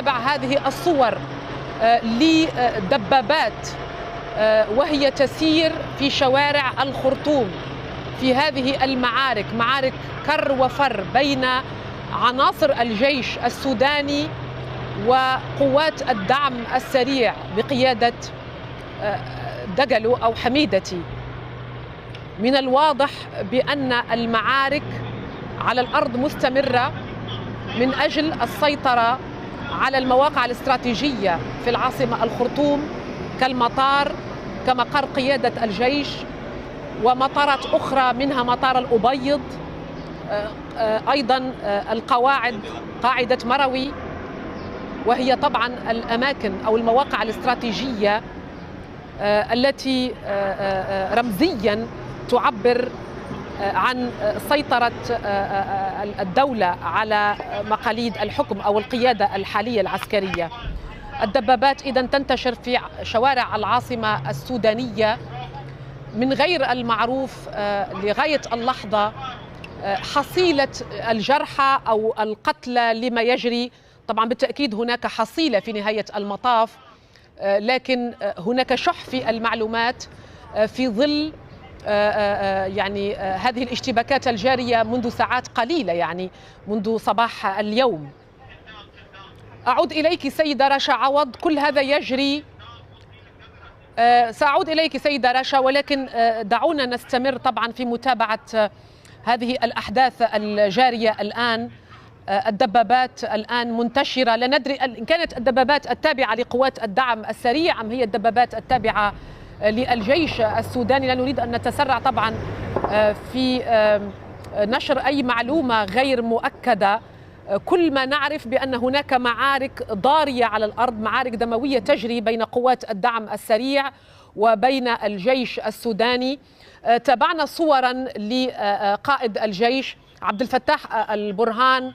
هذه الصور لدبابات وهي تسير في شوارع الخرطوم في هذه المعارك، معارك كر وفر بين عناصر الجيش السوداني وقوات الدعم السريع بقيادة دقلو أو حميدتي. من الواضح بأن المعارك على الأرض مستمرة من أجل السيطرة على المواقع الاستراتيجية في العاصمة الخرطوم كالمطار، كمقر قيادة الجيش، ومطارات أخرى منها مطار الأبيض، أيضا القواعد، قاعدة مروي، وهي طبعا الأماكن أو المواقع الاستراتيجية التي رمزيا تعبر عن سيطرة الدولة على مقاليد الحكم أو القيادة الحالية العسكرية. الدبابات إذن تنتشر في شوارع العاصمة السودانية من غير المعروف لغاية اللحظة حصيلة الجرحى أو القتلى لما يجري. طبعا بالتأكيد هناك حصيلة في نهاية المطاف، لكن هناك شح في المعلومات في ظل يعني هذه الاشتباكات الجارية منذ ساعات قليلة، يعني منذ صباح اليوم. أعود إليك سيدة رشا عوض. كل هذا يجري، سأعود إليك سيدة رشا، ولكن دعونا نستمر طبعا في متابعة هذه الأحداث الجارية الآن. الدبابات الآن منتشرة، لا ندري إن كانت الدبابات التابعة لقوات الدعم السريع أم هي الدبابات التابعة للجيش السوداني. لا نريد أن نتسرع طبعا في نشر أي معلومة غير مؤكدة. كل ما نعرف بأن هناك معارك ضارية على الأرض، معارك دموية تجري بين قوات الدعم السريع وبين الجيش السوداني. تابعنا صورا لقائد الجيش عبد الفتاح البرهان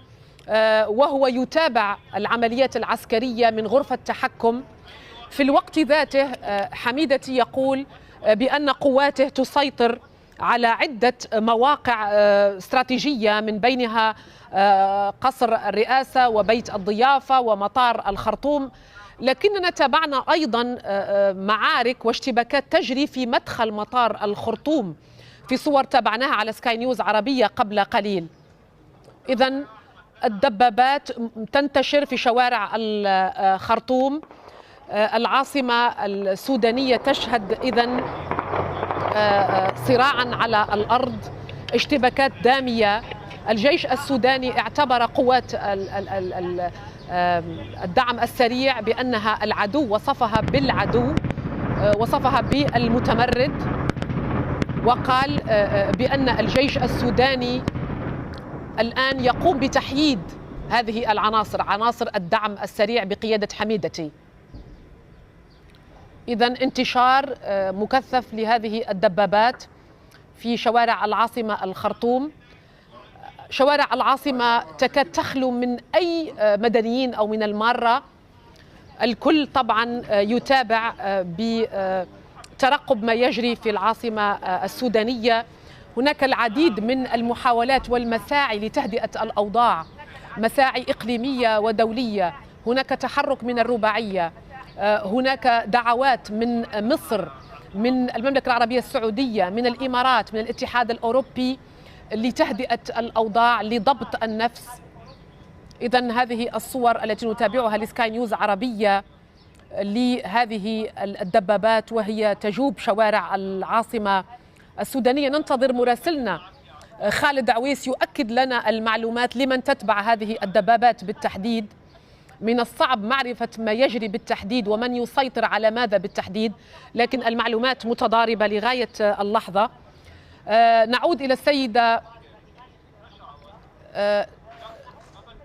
وهو يتابع العمليات العسكرية من غرفة تحكم. في الوقت ذاته حميدتي يقول بأن قواته تسيطر على عدة مواقع استراتيجية من بينها قصر الرئاسة وبيت الضيافة ومطار الخرطوم، لكننا تابعنا أيضا معارك واشتباكات تجري في مدخل مطار الخرطوم في صور تابعناها على سكاي نيوز عربية قبل قليل. إذن الدبابات تنتشر في شوارع الخرطوم. العاصمة السودانية تشهد إذن صراعا على الأرض، اشتباكات دامية. الجيش السوداني اعتبر قوات الدعم السريع بأنها العدو، وصفها بالعدو، وصفها بالمتمرد، وقال بأن الجيش السوداني الآن يقوم بتحييد هذه العناصر، عناصر الدعم السريع بقيادة حميدتي. إذن انتشار مكثف لهذه الدبابات في شوارع العاصمة الخرطوم. شوارع العاصمة تكاد تخلو من أي مدنيين أو من المارة. الكل طبعا يتابع بترقب ما يجري في العاصمة السودانية. هناك العديد من المحاولات والمساعي لتهدئة الأوضاع، مساعي إقليمية ودولية. هناك تحرك من الرباعية، هناك دعوات من مصر، من المملكة العربية السعودية، من الإمارات، من الاتحاد الأوروبي لتهدئة الأوضاع، لضبط النفس. إذن هذه الصور التي نتابعها لسكاي نيوز عربية لهذه الدبابات وهي تجوب شوارع العاصمة السودانية. ننتظر مراسلنا خالد عويس يؤكد لنا المعلومات لمن تتبع هذه الدبابات بالتحديد. من الصعب معرفة ما يجري بالتحديد ومن يسيطر على ماذا بالتحديد، لكن المعلومات متضاربة لغاية اللحظة. نعود إلى السيدة،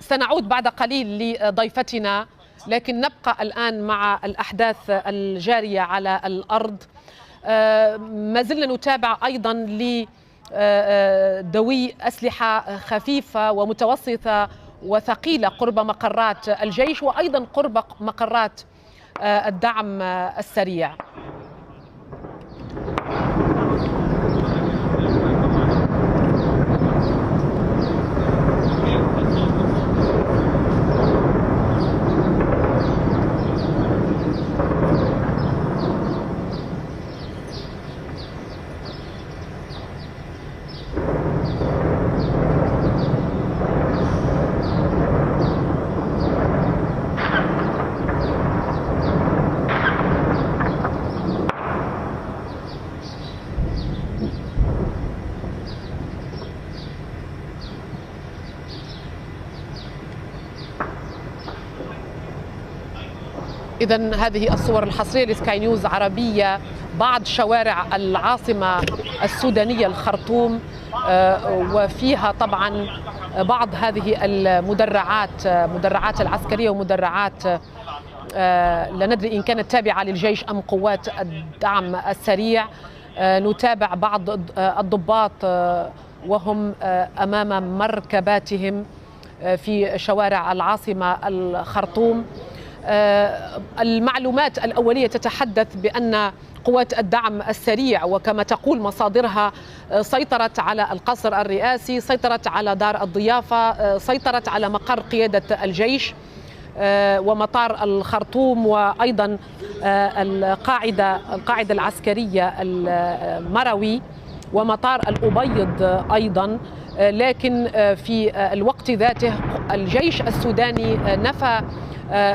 سنعود بعد قليل لضيفتنا، لكن نبقى الآن مع الأحداث الجارية على الأرض. ما زلنا نتابع أيضا لدوي أسلحة خفيفة ومتوسطة وثقيلة قرب مقرات الجيش وأيضا قرب مقرات الدعم السريع. إذن هذه الصور الحصرية لسكاي نيوز عربية، بعض شوارع العاصمة السودانية الخرطوم، وفيها طبعا بعض هذه المدرعات العسكرية ومدرعات لا ندري إن كانت تابعة للجيش أم قوات الدعم السريع. نتابع بعض الضباط وهم أمام مركباتهم في شوارع العاصمة الخرطوم. المعلومات الأولية تتحدث بأن قوات الدعم السريع وكما تقول مصادرها سيطرت على القصر الرئاسي، سيطرت على دار الضيافة، سيطرت على مقر قيادة الجيش ومطار الخرطوم، وأيضا القاعدة العسكرية المروي ومطار الأبيض أيضا. لكن في الوقت ذاته الجيش السوداني نفى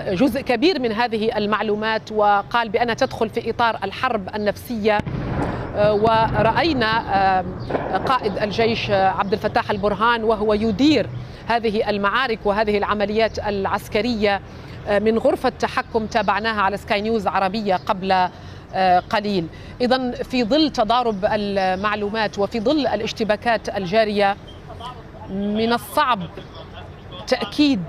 جزء كبير من هذه المعلومات وقال بأنها تدخل في إطار الحرب النفسية. ورأينا قائد الجيش عبد الفتاح البرهان وهو يدير هذه المعارك وهذه العمليات العسكرية من غرفة تحكم تابعناها على سكاي نيوز عربية قبل قليل. إذن في ظل تضارب المعلومات وفي ظل الاشتباكات الجارية من الصعب تأكيد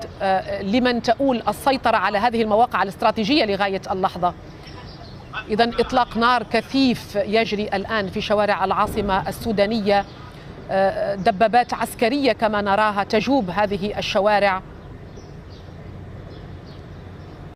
لمن تؤول السيطرة على هذه المواقع الاستراتيجية لغاية اللحظة. إذن إطلاق نار كثيف يجري الآن في شوارع العاصمة السودانية، دبابات عسكرية كما نراها تجوب هذه الشوارع.